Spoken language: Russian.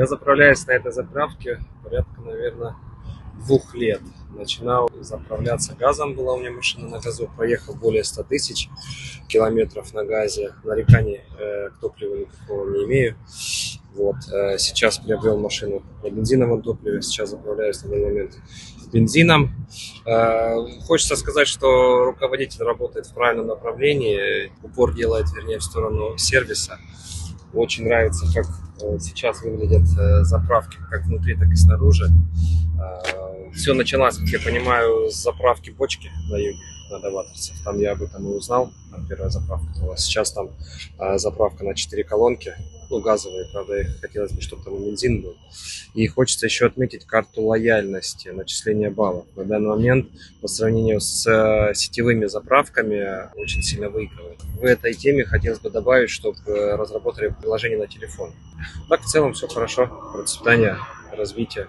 Я заправляюсь на этой заправке порядка, наверное, 2 лет. Начинал заправляться газом, была у меня машина на газу, проехал более 100 тысяч километров на газе, нареканий к топливу никакого не имею. Вот, сейчас приобрел машину на бензиновом топливе, сейчас заправляюсь на данный момент бензином. Хочется сказать, что руководитель работает в правильном направлении, упор делает, вернее, в сторону сервиса. Очень нравится, как сейчас выглядят заправки, как внутри, так и снаружи. Все началось, как я понимаю, с заправки бочки на юге, на Доваторцев. Там я об этом и узнал, там первая заправка была. Сейчас там заправка на 4 колонки, ну, газовые, правда, хотелось бы, чтобы там и бензин был. И хочется еще отметить карту лояльности, начисления баллов. На данный момент, по сравнению с сетевыми заправками, очень сильно выигрывает. В этой теме хотелось бы добавить, чтобы разработали приложение на телефон. Так, в целом, все хорошо. Процветание, развитие.